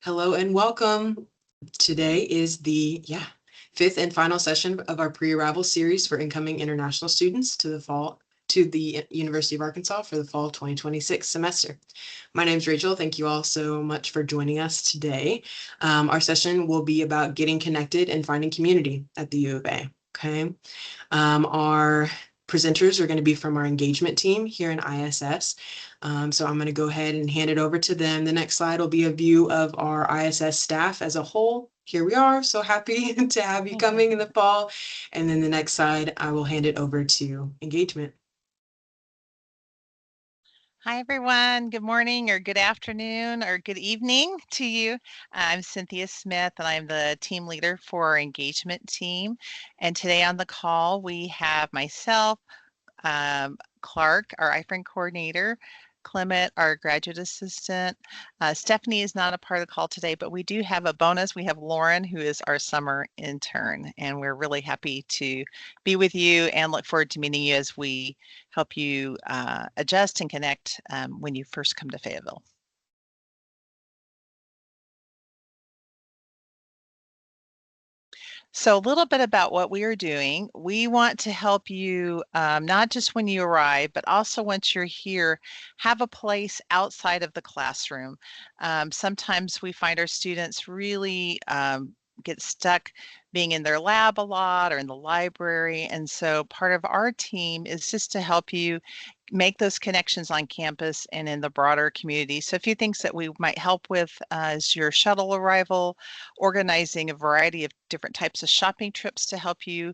Hello and welcome. Today is the fifth and final session of our pre-arrival series for incoming international students to the University of Arkansas for the fall 2026 semester. My name is Rachel. Thank you all so much for joining us today. Our session will be about getting connected and finding community at the U of A. Okay. Our presenters are going to be from our engagement team here in ISS. So I'm going to go ahead and hand it over to them. The next slide will be a view of our ISS staff as a whole. Here we are. So happy to have you coming in the fall. And then the next slide, I will hand it over to engagement. Hi, everyone. Good morning or good afternoon or good evening to you. I'm Cynthia Smith, and I'm the team leader for our engagement team. And today on the call, we have myself, Clark, our IFRN coordinator, Clement, our graduate assistant. Stephanie is not a part of the call today, but we do have a bonus. We have Lauren, who is our summer intern, and we're really happy to be with you and look forward to meeting you as we help you adjust and connect when you first come to Fayetteville. So a little bit about what we are doing. We want to help you not just when you arrive, but also once you're here, have a place outside of the classroom. Sometimes we find our students really get stuck being in their lab a lot or in the library. And so part of our team is just to help you make those connections on campus and in the broader community. So a few things that we might help with is your shuttle arrival, organizing a variety of different types of shopping trips to help you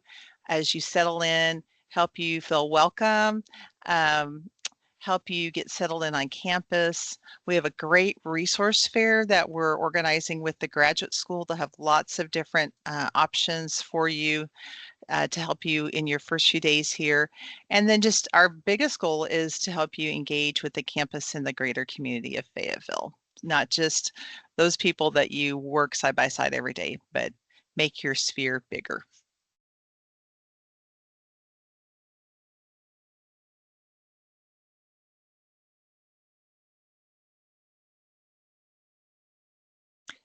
as you settle in, help you feel welcome, help you get settled in on campus. We have a great resource fair that we're organizing with the graduate school to have lots of different options for you to help you in your first few days here. And then just our biggest goal is to help you engage with the campus and the greater community of Fayetteville, not just those people that you work side by side every day, but make your sphere bigger.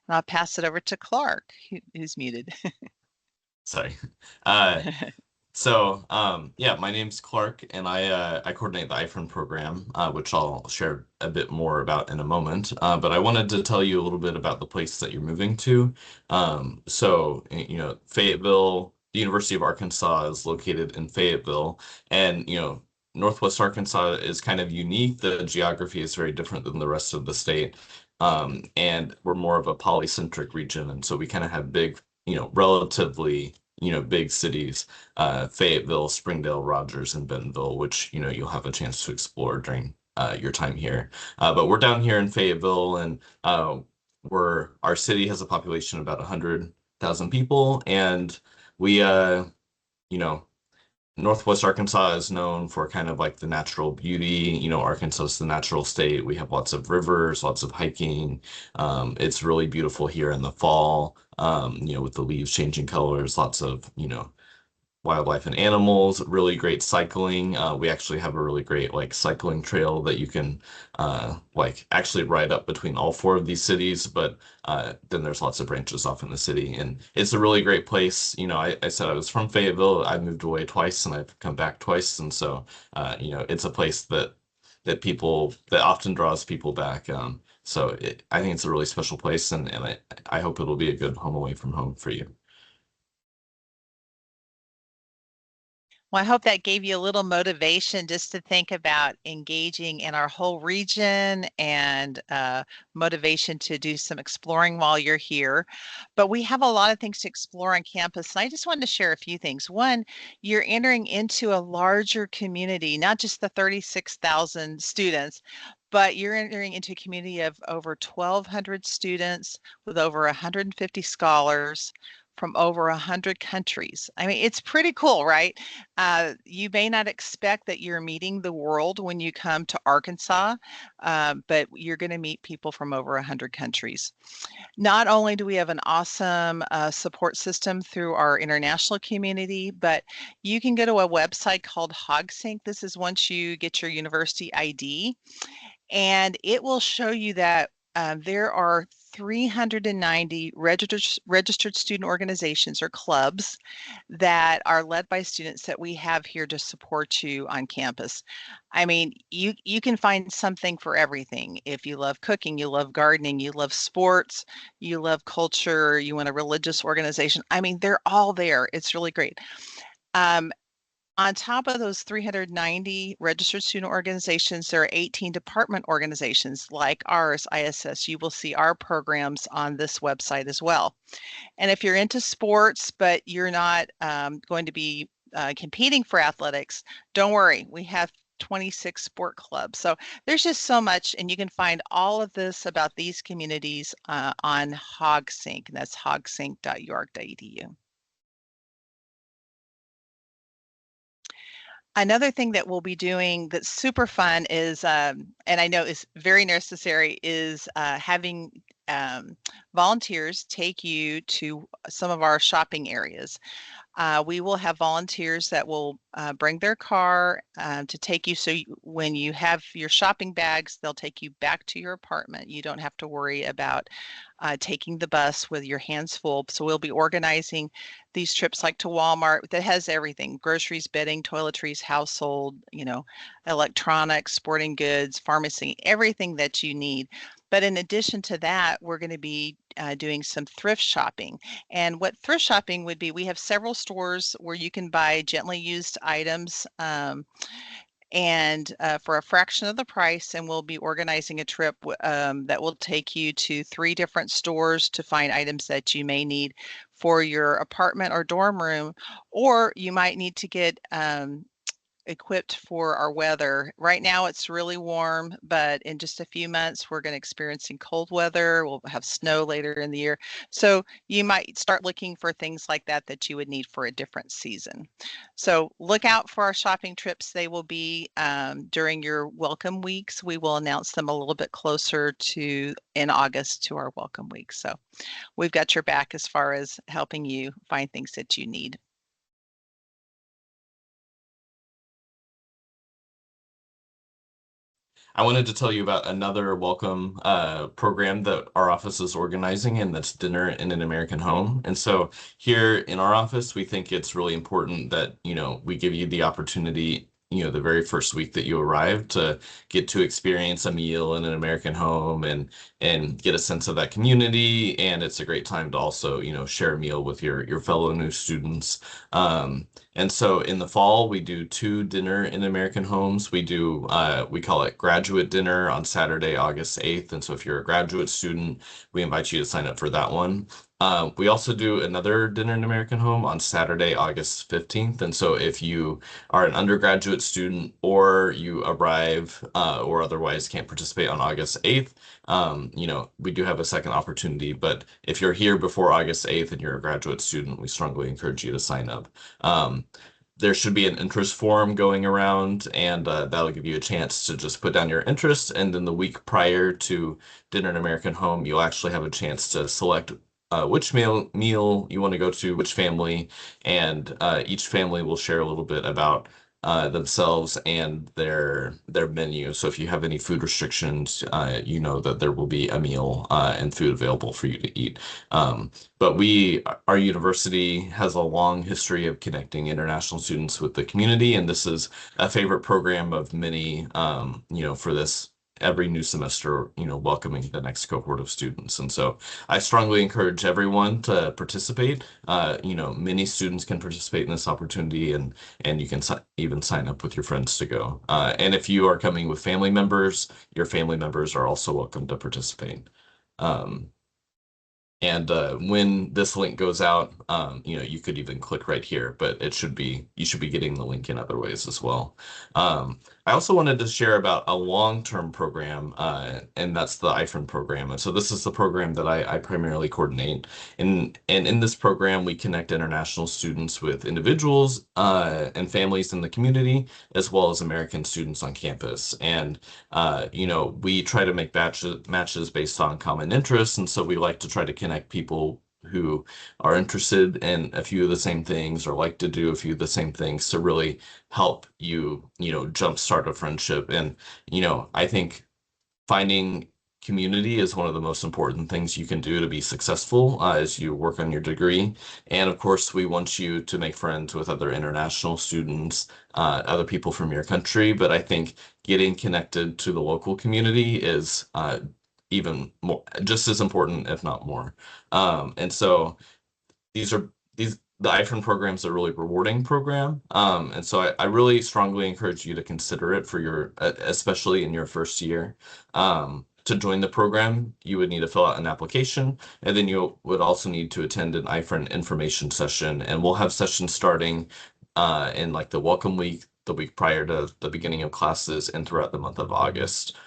And I'll pass it over to Clark, who's muted. Sorry. Yeah, my name's Clark, and I coordinate the IFRN program, which I'll share a bit more about in a moment. But I wanted to tell you a little bit about the place that you're moving to. Fayetteville, the University of Arkansas is located in Fayetteville, and Northwest Arkansas is kind of unique. The geography is very different than the rest of the state. And we're more of a polycentric region, and so we kind of have big, relatively big cities, Fayetteville, Springdale, Rogers, and Bentonville, which, you'll have a chance to explore during your time here. But we're down here in Fayetteville, and our city has a population of about 100,000 people, and we, Northwest Arkansas is known for kind of like the natural beauty. Arkansas is the natural state. We have lots of rivers, lots of hiking. It's really beautiful here in the fall, with the leaves changing colors, lots of, wildlife and animals, really great cycling. We actually have a really great cycling trail that you can actually ride up between all four of these cities, but then there's lots of branches off in the city, and it's a really great place. I said I was from Fayetteville. I moved away twice and I've come back twice, and so it's a place that often draws people back. I think it's a really special place, and I hope it'll be a good home away from home for you. Well, I hope that gave you a little motivation just to think about engaging in our whole region and motivation to do some exploring while you're here. But we have a lot of things to explore on campus, and I just wanted to share a few things. One, you're entering into a larger community, not just the 36,000 students, but you're entering into a community of over 1,200 students with over 150 scholars from over 100 countries. I mean, it's pretty cool, right? You may not expect that you're meeting the world when you come to Arkansas, but you're going to meet people from over 100 countries. Not only do we have an awesome support system through our international community, but you can go to a website called HogSync. This is once you get your university ID, and it will show you that there are 390 registered student organizations or clubs that are led by students that we have here to support you on campus. I mean, you can find something for everything. If you love cooking, you love gardening, you love sports, you love culture, you want a religious organization. I mean, they're all there. It's really great. On top of those 390 registered student organizations, there are 18 department organizations like ours, ISS. You will see our programs on this website as well. And if you're into sports, but you're not going to be competing for athletics, don't worry. We have 26 sport clubs. So there's just so much, and you can find all of this about these communities on HogSync. That's hogsync.york.edu. Another thing that we'll be doing that's super fun is, and I know is very necessary, is having volunteers take you to some of our shopping areas. We will have volunteers that will bring their car to take you. So when you have your shopping bags, they'll take you back to your apartment. You don't have to worry about taking the bus with your hands full. So we'll be organizing these trips like to Walmart that has everything: groceries, bedding, toiletries, household, electronics, sporting goods, pharmacy, everything that you need. But in addition to that, we're going to be doing some thrift shopping. And what thrift shopping would be, we have several stores where you can buy gently used items and for a fraction of the price. And we'll be organizing a trip that will take you to 3 different stores to find items that you may need for your apartment or dorm room, or you might need to get equipped for our weather. Right now it's really warm, but in just a few months we're going to experiencing cold weather. We'll have snow later in the year. So you might start looking for things like that that you would need for a different season. So look out for our shopping trips. They will be during your welcome weeks. We will announce them a little bit closer to in August to our welcome week. So we've got your back as far as helping you find things that you need. I wanted to tell you about another welcome program that our office is organizing, and that's Dinner in an American Home. And so here in our office, we think it's really important that, we give you the opportunity, the very first week that you arrive to get to experience a meal in an American home and get a sense of that community. And it's a great time to also, share a meal with your fellow new students. And so in the fall, we do 2 dinner in American homes. We call it graduate dinner on Saturday, August 8th. And so if you're a graduate student, we invite you to sign up for that one. We also do another dinner in American home on Saturday, August 15th. And so if you are an undergraduate student or you arrive or otherwise can't participate on August 8th, we do have a second opportunity. But if you're here before August 8th and you're a graduate student, we strongly encourage you to sign up. There should be an interest form going around, and that'll give you a chance to just put down your interest. And then the week prior to Dinner in American Home, you'll actually have a chance to select which meal you want to go to, which family, and each family will share a little bit about themselves and their menu. So if you have any food restrictions, you know that there will be a meal and food available for you to eat. But our university has a long history of connecting international students with the community, and this is a favorite program of many, for this every new semester, welcoming the next cohort of students. And so I strongly encourage everyone to participate. Many students can participate in this opportunity, and you can even sign up with your friends to go. And if you are coming with family members, your family members are also welcome to participate. And when this link goes out, you could even click right here, but you should be getting the link in other ways as well. I also wanted to share about a long-term program, and that's the IFRN program. And so this is the program that I primarily coordinate. And in this program, we connect international students with individuals and families in the community, as well as American students on campus. And we try to make matches based on common interests, and so we like to try to connect people who are interested in a few of the same things or like to do a few of the same things to really help you, jumpstart a friendship. And I think finding community is one of the most important things you can do to be successful as you work on your degree. And of course, we want you to make friends with other international students, other people from your country. But I think getting connected to the local community is even more, just as important, if not more. And so these are these the IFRN program is a really rewarding program. And so I really strongly encourage you to consider it for your, especially in your first year. To join the program, you would need to fill out an application, and then you would also need to attend an IFRN information session. And we'll have sessions starting in like the welcome week, the week prior to the beginning of classes, and throughout the month of August.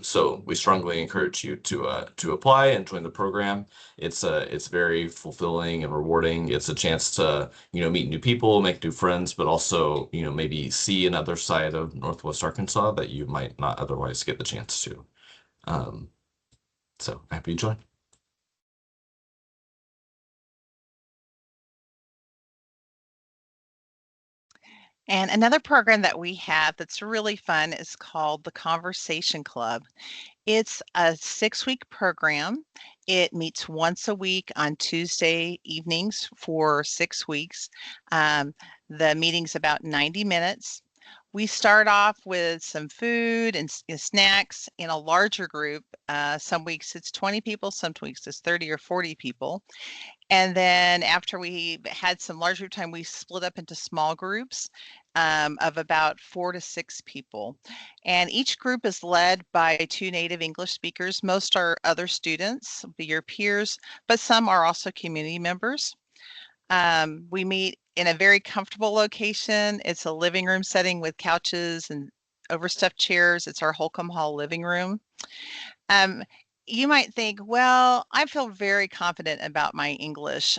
So we strongly encourage you to apply and join the program. It's very fulfilling and rewarding. It's a chance to, meet new people, make new friends, but also, maybe see another side of Northwest Arkansas that you might not otherwise get the chance to. So happy you joined. And another program that we have that's really fun is called the Conversation Club. It's a 6-week program. It meets once a week on Tuesday evenings for 6 weeks. The meeting's about 90 minutes. We start off with some food and snacks in a larger group. Some weeks it's 20 people, some weeks it's 30 or 40 people. And then after we had some large group time, we split up into small groups of about 4 to 6 people. And each group is led by 2 native English speakers. Most are other students, your peers, but some are also community members. We meet in a very comfortable location. It's a living room setting with couches and overstuffed chairs. It's our Holcomb Hall living room. You might think, well, I feel very confident about my English.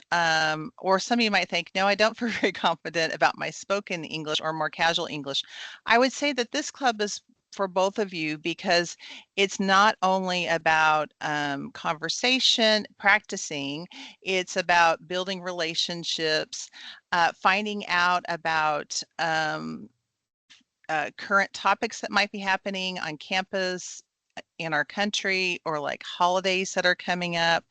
Or some of you might think, no, I don't feel very confident about my spoken English or more casual English. I would say that this club is for both of you because it's not only about conversation, practicing, it's about building relationships, finding out about current topics that might be happening on campus in our country, or like holidays that are coming up.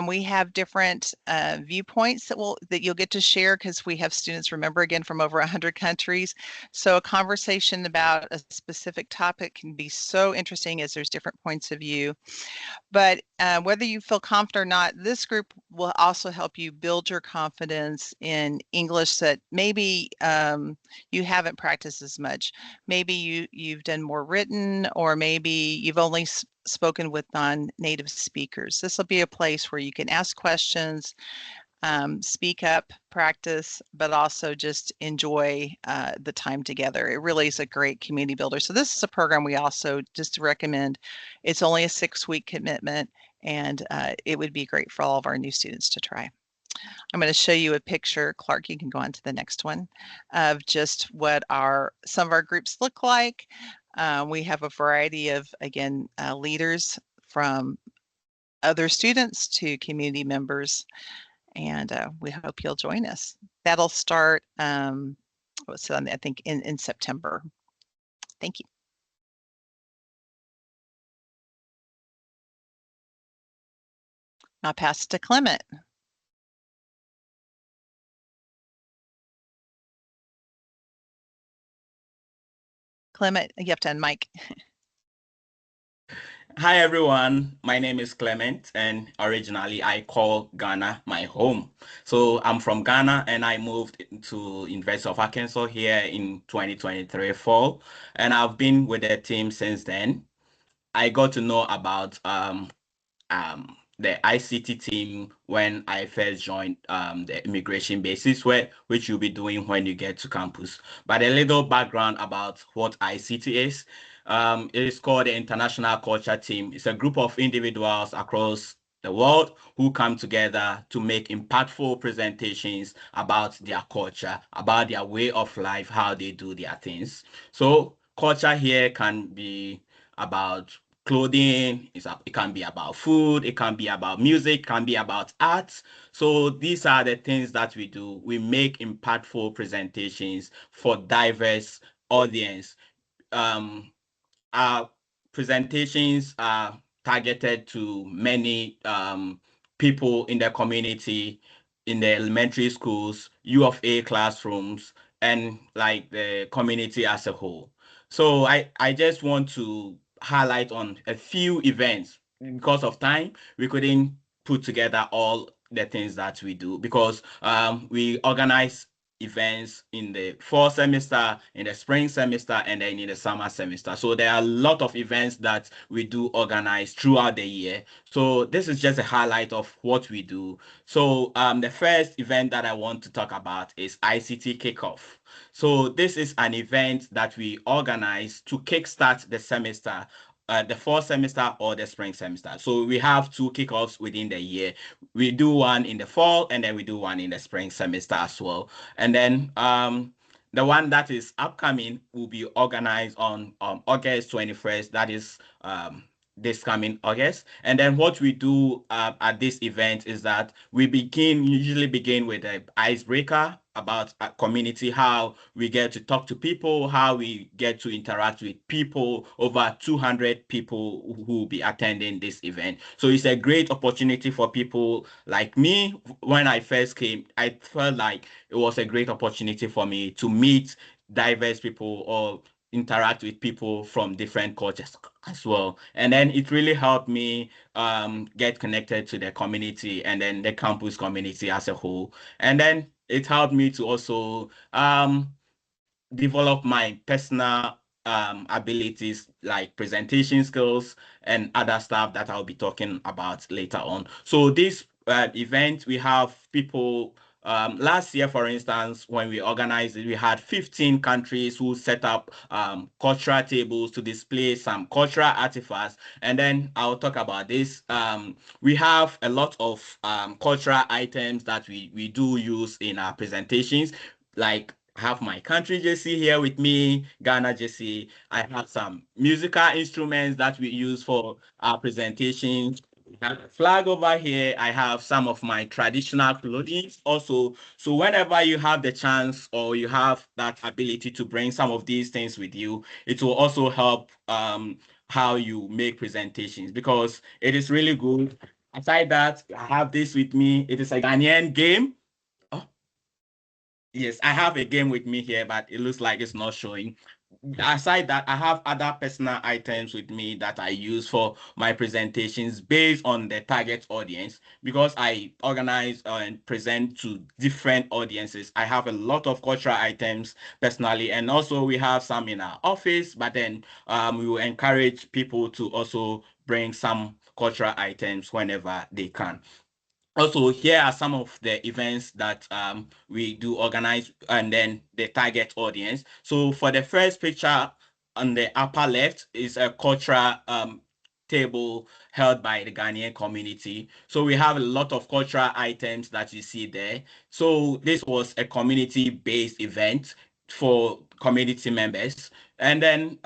We have different viewpoints that you'll get to share because we have students, remember, again, from over 100 countries. So a conversation about a specific topic can be so interesting as there's different points of view. But whether you feel confident or not, this group will also help you build your confidence in English that maybe you haven't practiced as much. Maybe you've done more written, or maybe you've only spoken with non-native speakers. This will be a place where you can ask questions, speak up, practice, but also just enjoy the time together. It really is a great community builder. So this is a program we also just recommend. It's only a 6-week commitment, and it would be great for all of our new students to try. I'm going to show you a picture. Clark, you can go on to the next one, of just what some of our groups look like. We have a variety of, again, leaders from other students to community members, and we hope you'll join us. That'll start, I think in September. Thank you. I'll pass it to Clement. Clement, you have to unmic. Hi everyone, my name is Clement, and originally I call Ghana my home. So I'm from Ghana and I moved to University of Arkansas here in 2023 fall, and I've been with the team since then. I got to know about the ICT team when I first joined the immigration basis, which you'll be doing when you get to campus. But a little background about what ICT is. It is called the International Culture Team. It's a group of individuals across the world who come together to make impactful presentations about their culture, about their way of life, how they do their things. So culture here can be about clothing, it can be about food, it can be about music, it can be about art. So these are the things that we do. We make impactful presentations for diverse audience. Our presentations are targeted to many people in the community, in the elementary schools, U of A classrooms, and like the community as a whole. So I just want to highlight on a few events. Because of time, we couldn't put together all the things that we do, because we organize events in the fall semester, in the spring semester, and then in the summer semester. So there are a lot of events that we do organize throughout the year. So this is just a highlight of what we do. So the first event that I want to talk about is ICT Kickoff. So this is an event that we organize to kickstart the semester, the fall semester or the spring semester. So we have two kickoffs within the year. We do one in the fall, and then we do one in the spring semester as well. And then the one that is upcoming will be organized on August 21st. That is this coming August. And then what we do at this event is that we usually begin with an icebreaker about a community, how we get to talk to people, how we get to interact with people, over 200 people who will be attending this event. So it's a great opportunity for people like me. When I first came, I felt like it was a great opportunity for me to meet diverse people or interact with people from different cultures as well. And then it really helped me get connected to the community and then the campus community as a whole. And then it helped me to also develop my personal abilities like presentation skills and other stuff that I'll be talking about later on. So this event, we have people last year, for instance, when we organized it, we had 15 countries who set up cultural tables to display some cultural artifacts. And then I'll talk about this. We have a lot of cultural items that we do use in our presentations, like I have my country jersey here with me, Ghana jersey. I have some musical instruments that we use for our presentations. I have a flag over here. I have some of my traditional clothing also. So whenever you have the chance or you have that ability to bring some of these things with you, it will also help how you make presentations, because it is really good. Aside that, I have this with me. It is a Ghanaian game. Oh, yes, I have a game with me here, but it looks like it's not showing. Aside that, I have other personal items with me that I use for my presentations based on the target audience, because I organize and present to different audiences. I have a lot of cultural items personally, and also we have some in our office, but then we will encourage people to also bring some cultural items whenever they can. Also, here are some of the events that we do organize and then the target audience. So for the first picture on the upper left is a cultural table held by the Ghanaian community. So we have a lot of cultural items that you see there. So this was a community-based event for community members. And then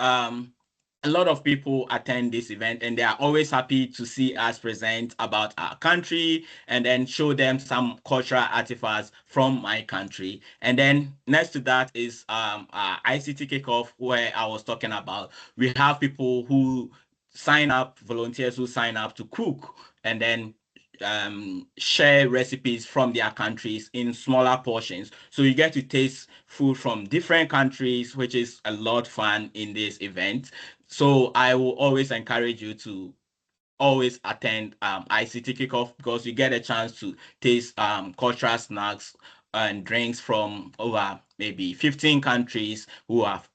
a lot of people attend this event, and they are always happy to see us present about our country and then show them some cultural artifacts from my country. And then next to that is our ICT kickoff, where I was talking about. We have people who sign up, volunteers who sign up to cook and then share recipes from their countries in smaller portions. So you get to taste food from different countries, which is a lot fun in this event. So I will always encourage you to always attend ICT kickoff, because you get a chance to taste cultural snacks and drinks from over maybe 15 countries who have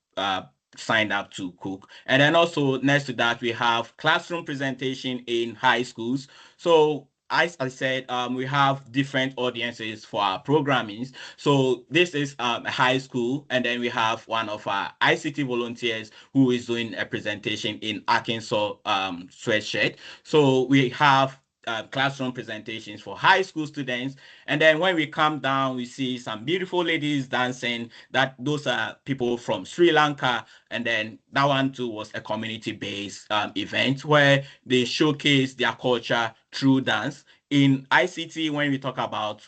signed up to cook. And then also next to that, we have classroom presentation in high schools. So as I said, we have different audiences for our programming. So this is a high school, and then we have one of our ICT volunteers who is doing a presentation in Arkansas sweatshirt. So we have classroom presentations for high school students. And then when we come down, we see some beautiful ladies dancing. Those are people from Sri Lanka. And then that one too was a community-based event where they showcase their culture through dance. In ICT, when we talk about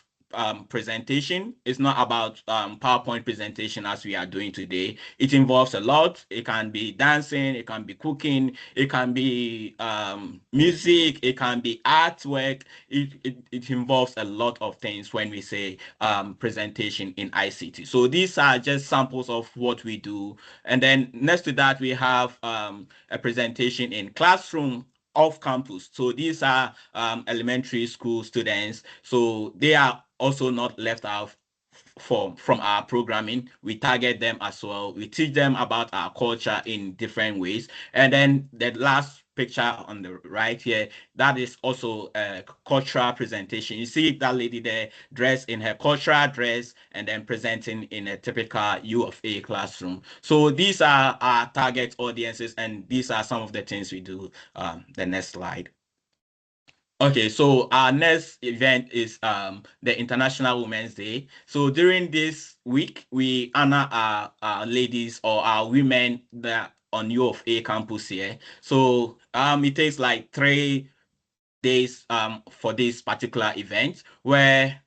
presentation. It's not about PowerPoint presentation as we are doing today. It involves a lot. It can be dancing, it can be cooking, it can be music, it can be artwork. It involves a lot of things when we say presentation in ICT. So these are just samples of what we do. And then next to that, we have a presentation in classroom off campus. So these are elementary school students. So they are also not left out from our programming. We target them as well. We teach them about our culture in different ways. And then the last picture on the right here, that is also a cultural presentation. You see that lady there dressed in her cultural dress and then presenting in a typical U of A classroom. So these are our target audiences, and these are some of the things we do. The next slide. Okay, so our next event is the International Women's Day. So during this week, we honor our ladies or our women that on U of A campus here. So it takes like 3 days for this particular event where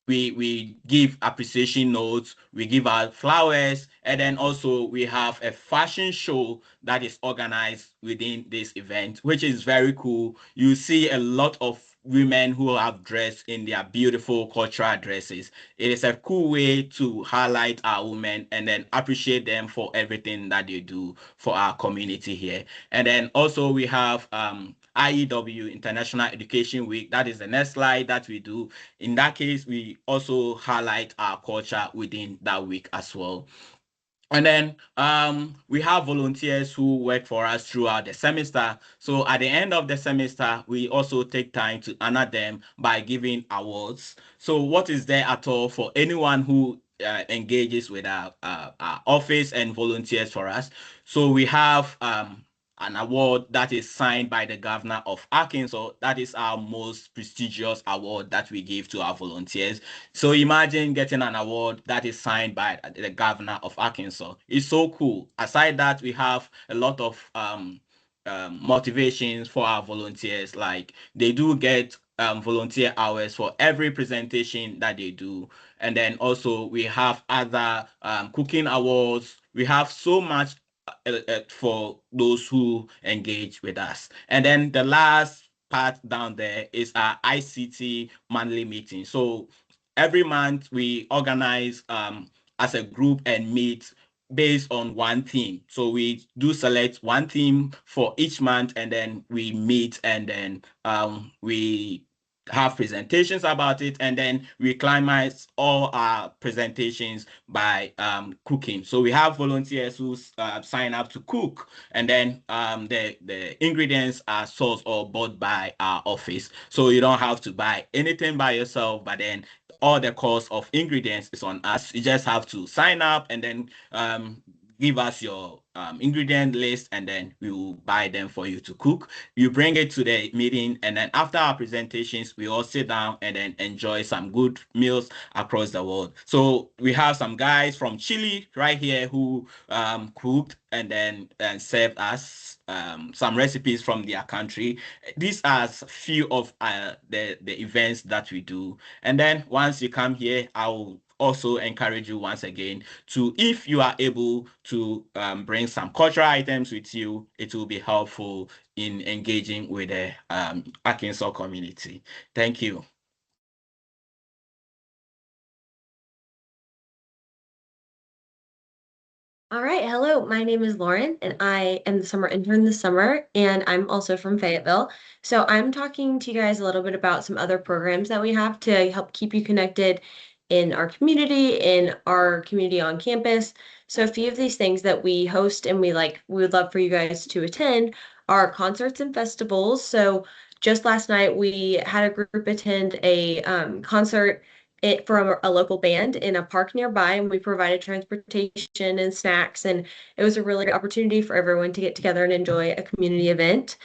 we give appreciation notes, we give out flowers, and then also we have a fashion show that is organized within this event, which is very cool. You see a lot of women who have dressed in their beautiful cultural dresses. It is a cool way to highlight our women and then appreciate them for everything that they do for our community here. And then also we have IEW, International Education Week. That is the next slide that we do. In that case, we also highlight our culture within that week as well. And then we have volunteers who work for us throughout the semester. So at the end of the semester, we also take time to honor them by giving awards. So what is there at all for anyone who engages with our office and volunteers for us? So we have an award that is signed by the governor of Arkansas. That is our most prestigious award that we give to our volunteers. So imagine getting an award that is signed by the governor of Arkansas. It's so cool. Aside that, we have a lot of motivations for our volunteers. Like they do get volunteer hours for every presentation that they do. And then also we have other cooking awards. We have so much for those who engage with us. And then the last part down there is our ICT monthly meeting. So every month we organize as a group and meet based on one theme. So we do select one theme for each month, and then we meet, and then we have presentations about it, and then we climax all our presentations by cooking. So we have volunteers who sign up to cook, and then the ingredients are sourced or bought by our office. So you don't have to buy anything by yourself, but then all the cost of ingredients is on us. You just have to sign up and then give us your ingredient list, and then we will buy them for you to cook. You bring it to the meeting, and then after our presentations, we all sit down and then enjoy some good meals across the world. So we have some guys from Chile right here who cooked and then served us some recipes from their country. These are a few of the events that we do. And then once you come here, I will also encourage you once again to, if you are able to bring some cultural items with you, it will be helpful in engaging with the Arkansas community. Thank you. All right, hello, my name is Lauren, and I am the summer intern this summer, and I'm also from Fayetteville. So I'm talking to you guys a little bit about some other programs that we have to help keep you connected in our community on campus. So a few of these things that we host and we would love for you guys to attend are concerts and festivals. So just last night, we had a group attend a concert from a local band in a park nearby, and we provided transportation and snacks, and it was a really great opportunity for everyone to get together and enjoy a community event.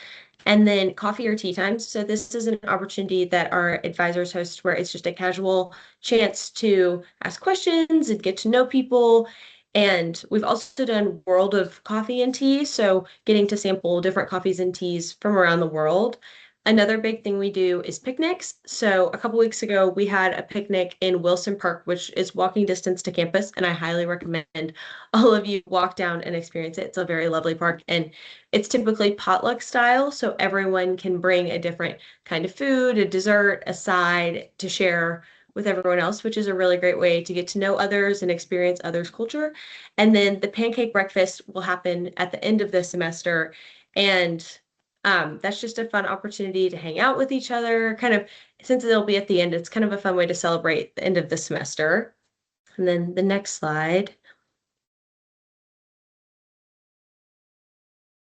And then coffee or tea times. So this is an opportunity that our advisors host where it's just a casual chance to ask questions and get to know people. And we've also done World of Coffee and Tea, so getting to sample different coffees and teas from around the world. Another big thing we do is picnics. So a couple weeks ago, we had a picnic in Wilson Park, which is walking distance to campus, and I highly recommend all of you walk down and experience it. It's a very lovely park, and it's typically potluck style, so everyone can bring a different kind of food, a dessert, a side to share with everyone else, which is a really great way to get to know others and experience others' culture. And then the pancake breakfast will happen at the end of the semester, and that's just a fun opportunity to hang out with each other. Kind of, since it'll be at the end, it's kind of a fun way to celebrate the end of the semester. And then the next slide.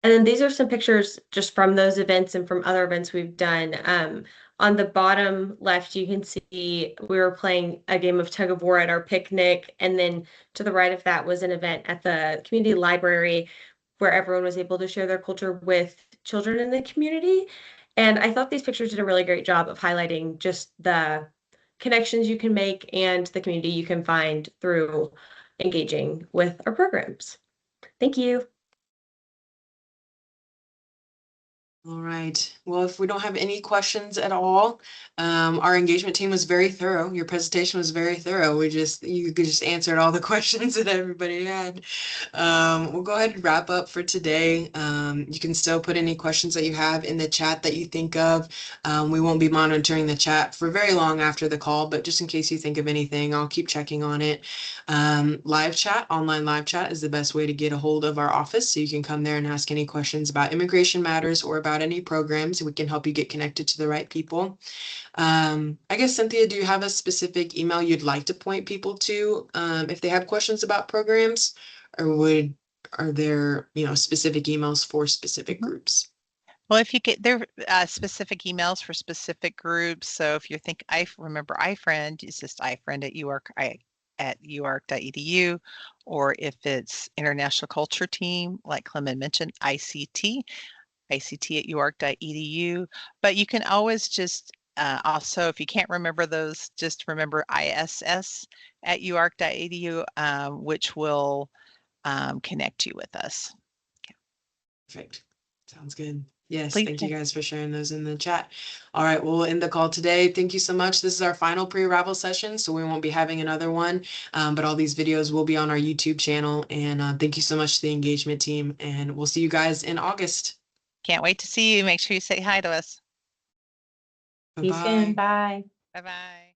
And then these are some pictures just from those events and from other events we've done. On the bottom left, you can see we were playing a game of tug of war at our picnic. And then to the right of that was an event at the community library where everyone was able to share their culture with children in the community. And I thought these pictures did a really great job of highlighting just the connections you can make and the community you can find through engaging with our programs. Thank you. All right. Well, if we don't have any questions at all, our engagement team was very thorough. Your presentation was very thorough. You just answered all the questions that everybody had. We'll go ahead and wrap up for today. You can still put any questions that you have in the chat that you think of. We won't be monitoring the chat for very long after the call, but just in case you think of anything, I'll keep checking on it. Online live chat is the best way to get a hold of our office. So you can come there and ask any questions about immigration matters or about any programs. We can help you get connected to the right people. I guess, Cynthia, do you have a specific email you'd like to point people to if they have questions about programs, or are there, specific emails for specific groups? Well, if you get there specific emails for specific groups. So if you think remember iFriend, it's just iFriend at uark.edu, or if it's International Culture Team, like Clement mentioned, ICT at uark.edu. But you can always just also, if you can't remember those, just remember ISS at uark.edu, which will connect you with us. Perfect. Sounds good. Yes, Please thank you guys for sharing those in the chat. All right, we'll end the call today. Thank you so much. This is our final pre-arrival session, so we won't be having another one, but all these videos will be on our YouTube channel. And thank you so much to the engagement team, and we'll see you guys in August. Can't wait to see you. Make sure you say hi to us. See you soon. Bye. Bye-bye.